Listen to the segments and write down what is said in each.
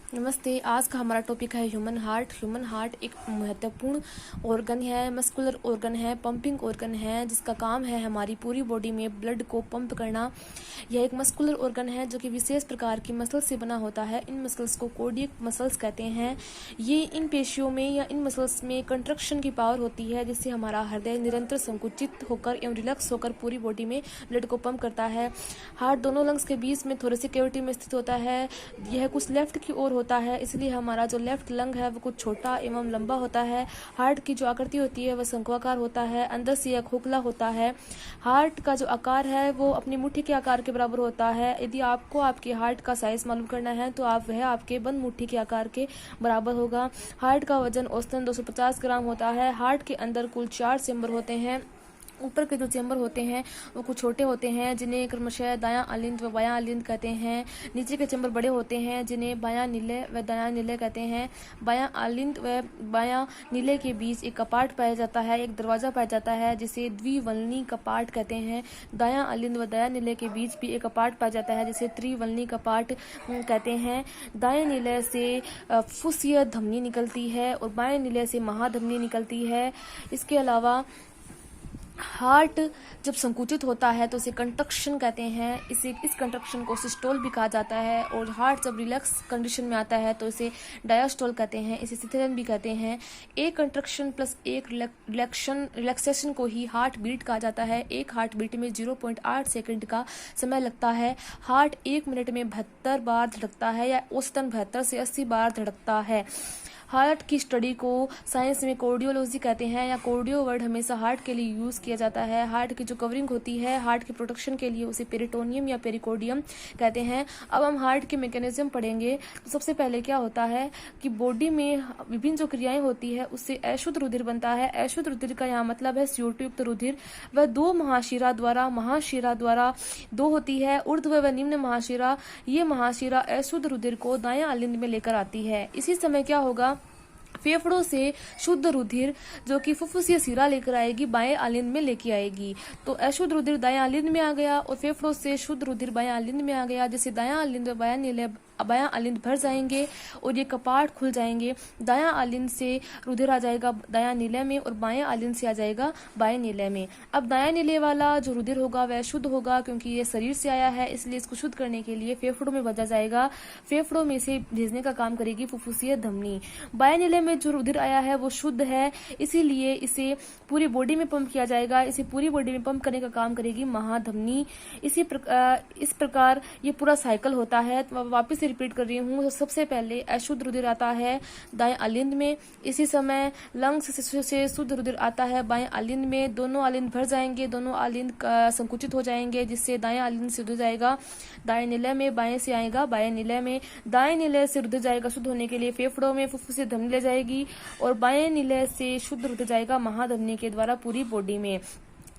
नमस्ते। आज का हमारा टॉपिक है ह्यूमन हार्ट। ह्यूमन हार्ट एक महत्वपूर्ण ऑर्गन है, मस्कुलर ऑर्गन है, पंपिंग ऑर्गन है, जिसका काम है हमारी पूरी बॉडी में ब्लड को पंप करना। यह एक मस्कुलर ऑर्गन है जो कि विशेष प्रकार की मसल से बना होता है। इन मसल्स को कार्डियक मसल्स कहते हैं। ये इन पेशियों में या इन मसल्स में कंट्रक्शन की पावर होती है, जिससे हमारा हृदय निरंतर संकुचित होकर एवं रिलैक्स होकर पूरी बॉडी में ब्लड को पंप करता है। हार्ट दोनों लंग्स के बीच में थोड़ी सी कैविटी में स्थित होता है। यह कुछ लेफ्ट की ओर होता है, इसलिए हमारा जो लेफ्ट लंग है वो कुछ छोटा एवं लंबा होता है। हार्ट की जो आकृति होती है वह शंक्वाकार होता है, अंदर से यह खोखला होता है। हार्ट का जो आकार है वो अपनी मुट्ठी के आकार के बराबर होता है। यदि आपको आपके हार्ट का साइज मालूम करना है तो वह आपके बंद मुट्ठी के आकार के बराबर होगा। हार्ट का वजन औसतन 250 ग्राम होता है। हार्ट के अंदर कुल 4 चेंबर होते हैं। ऊपर के जो चेंबर होते हैं वो कुछ छोटे होते हैं, जिन्हें क्रमशः दायां अलिंद व बायां अलिंद कहते हैं। नीचे के चेंबर बड़े होते हैं, जिन्हें बायां नीले व दायां नीले कहते हैं। बायां अलिंद व बायां नीले के बीच एक कपाट पाया जाता है, एक दरवाजा पाया जाता है, जिसे द्विवल्नी कपाट कहते हैं। दायां अलिंद व दायां नीले के बीच भी एक कपाट पाया जाता है, जिसे त्रिवल्नी कपाट कहते हैं। दाएं नीले से फुस्सीय धमनी निकलती है और बाएं नीले से महाधमनी निकलती है। इसके अलावा हार्ट जब संकुचित होता है तो उसे कंट्रक्शन कहते हैं। इस कंट्रक्शन को सिस्टोल भी कहा जाता है। और हार्ट जब रिलैक्स कंडीशन में आता है तो इसे डायस्टोल कहते हैं, इसे शिथिलन भी कहते हैं। एक कंट्रक्शन प्लस एक रिलैक्सेशन को ही हार्ट बीट कहा जाता है। एक हार्ट बीट में 0.8 सेकंड का समय लगता है। हार्ट 1 मिनट में 72 बार धड़कता है या औसतन 72 से 80 बार धड़कता है। हार्ट की स्टडी को साइंस में कार्डियोलॉजी कहते हैं, या कार्डियो वर्ड हमेशा हार्ट के लिए यूज किया जाता है। हार्ट की जो कवरिंग होती है हार्ट की प्रोटेक्शन के लिए, उसे पेरिटोनियम या पेरिकोर्डियम कहते हैं। अब हम हार्ट के मैकेनिज्म पढ़ेंगे। तो सबसे पहले क्या होता है कि बॉडी में विभिन्न जो क्रियाएं होती है उससे अशुद्ध रुधिर बनता है। अशुद्ध रुधिर का यहाँ मतलब है CO2 युक्त रुधिर। वह 2 महाशिरा द्वारा 2 होती है, ऊर्ध्व व निम्न महाशिरा। ये महाशिरा अशुद्ध रुधिर को दायां अलिंद में लेकर आती है। इसी समय क्या होगा, फेफड़ों से शुद्ध रुधिर जो कि फुफ्फुसीय शिरा लेकर आएगी, बाएं अलिंद में लेके आएगी। तो अशुद्ध रुधिर दायां अलिंद में आ गया और फेफड़ों से शुद्ध रुधिर बायां अलिंद में आ गया, जिससे दायां अलिंद व बायां अलिंद भर जाएंगे और ये कपाट खुल जाएंगे। दायां अलिंद से रुधिर आ जाएगा दायां नीले में और बाएं अलिंद से आ जाएगा बाएं नीले में। अब दायां नीले वाला जो रुधिर होगा वह शुद्ध होगा, क्योंकि ये शरीर से आया है, इसलिए इसको शुद्ध करने के लिए फेफड़ों में भेजा जाएगा। फेफड़ों में से भेजने का काम करेगी फुफ्फुसीय धमनी। बाएं नीले में जो रुधिर आया है वो शुद्ध है, इसीलिए इसे पूरी बॉडी में पंप किया जाएगा। इसे पूरी बॉडी में पंप करने का काम करेगी महाधमनी। इस प्रकार ये पूरा साइकिल होता है। तो वापस रिपीट कर रही हूँ। तो सबसे पहले अशुद्ध रुधिर आता है दाएं अलिंद में। इसी समय लंग्स से शुद्ध रुधिर आता है बाएं अलिंद में। दोनों अलिंद भर जाएंगे, दोनों अलिंद संकुचित हो जाएंगे, जिससे दाएं अलिंद से रुधिर जाएगा दाएं नीले में, बाएं से आएगा बाएं नीले में। दाएं नीले से रुधिर जाएगा शुद्ध होने के लिए फेफड़ों में, फुफ्फुस से धमनी ले जाएगी और बाएं नीले से शुद्ध रुधिर जाएगा महाधमनी के द्वारा पूरी बॉडी में।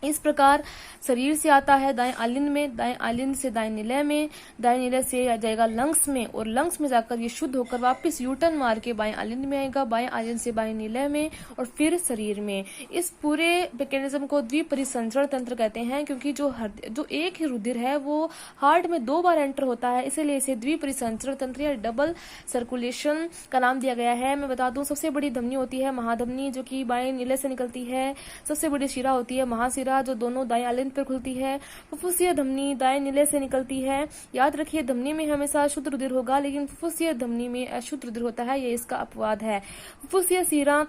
इस प्रकार शरीर से आता है दाएं अलिंद में, दाएं अलिंद से दाएं नीले में, दाएं नीले से आ जाएगा लंग्स में और लंग्स में जाकर ये शुद्ध होकर वापस यूटर्न मार के बाएं अलिंद में आएगा, बाएं अलिंद से बाएं नीले में और फिर शरीर में। इस पूरे मैकेनिज्म को द्विपरिसंचरण तंत्र कहते हैं, क्योंकि जो एक ही रुधिर है वो हार्ट में 2 बार एंटर होता है, इसीलिए इसे द्विपरिसंचरण तंत्र या डबल सर्कुलेशन का नाम दिया गया है। मैं बता दूं, सबसे बड़ी धमनी होती है महाधमनी, जो कि बाएं नीले से निकलती है। सबसे बड़ी शिरा होती है महाशिरा, जो दोनों दाएं अलिंद पर खुलती है। फुफ्फुसीय धमनी दाएं नीले से निकलती है। याद रखिए, धमनी में हमेशा शुद्ध रुधिर होगा, लेकिन फुफ्फुसीय धमनी में अशुद्ध रुधिर होता है, ये इसका अपवाद है। फुफ्फुसीय शिरा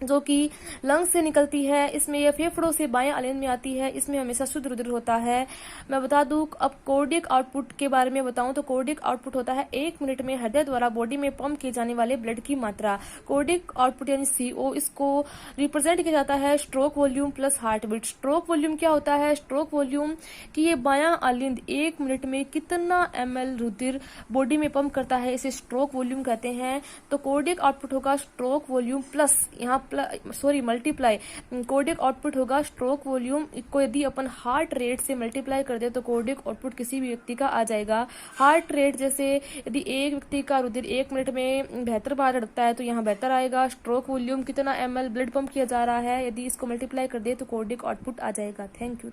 जो कि लंग्स से निकलती है, इसमें यह फेफड़ों से बाएं अलिंद में आती है, इसमें हमेशा शुद्ध रुधिर होता है। मैं बता दूं, अब कार्डियक आउटपुट के बारे में बताऊं तो कार्डियक आउटपुट होता है 1 मिनट में हृदय द्वारा बॉडी में पंप किए जाने वाले ब्लड की मात्रा। कार्डियक आउटपुट यानी CO, इसको रिप्रेजेंट किया जाता है stroke volume plus heart beat. Stroke volume क्या होता है? स्ट्रोक वॉल्यूम कि ये बायां अलिंद 1 मिनट में कितना ml रुधिर बॉडी में पंप करता है, इसे स्ट्रोक वॉल्यूम कहते हैं। तो कार्डियक आउटपुट होगा stroke volume plus multiply cardiac output होगा स्ट्रोक वॉल्यूम को यदि अपन हार्ट रेट से मल्टीप्लाई कर दे तो कार्डियक आउटपुट किसी भी व्यक्ति का आ जाएगा। हार्ट रेट जैसे यदि एक व्यक्ति का रुधिर 1 मिनट में 72 बार धड़कता है तो यहाँ 72 आएगा। स्ट्रोक वॉल्यूम कितना ml ब्लड पंप किया जा रहा है, यदि इसको मल्टीप्लाई कर दे तो कार्डियक आउटपुट आ जाएगा। Thank you.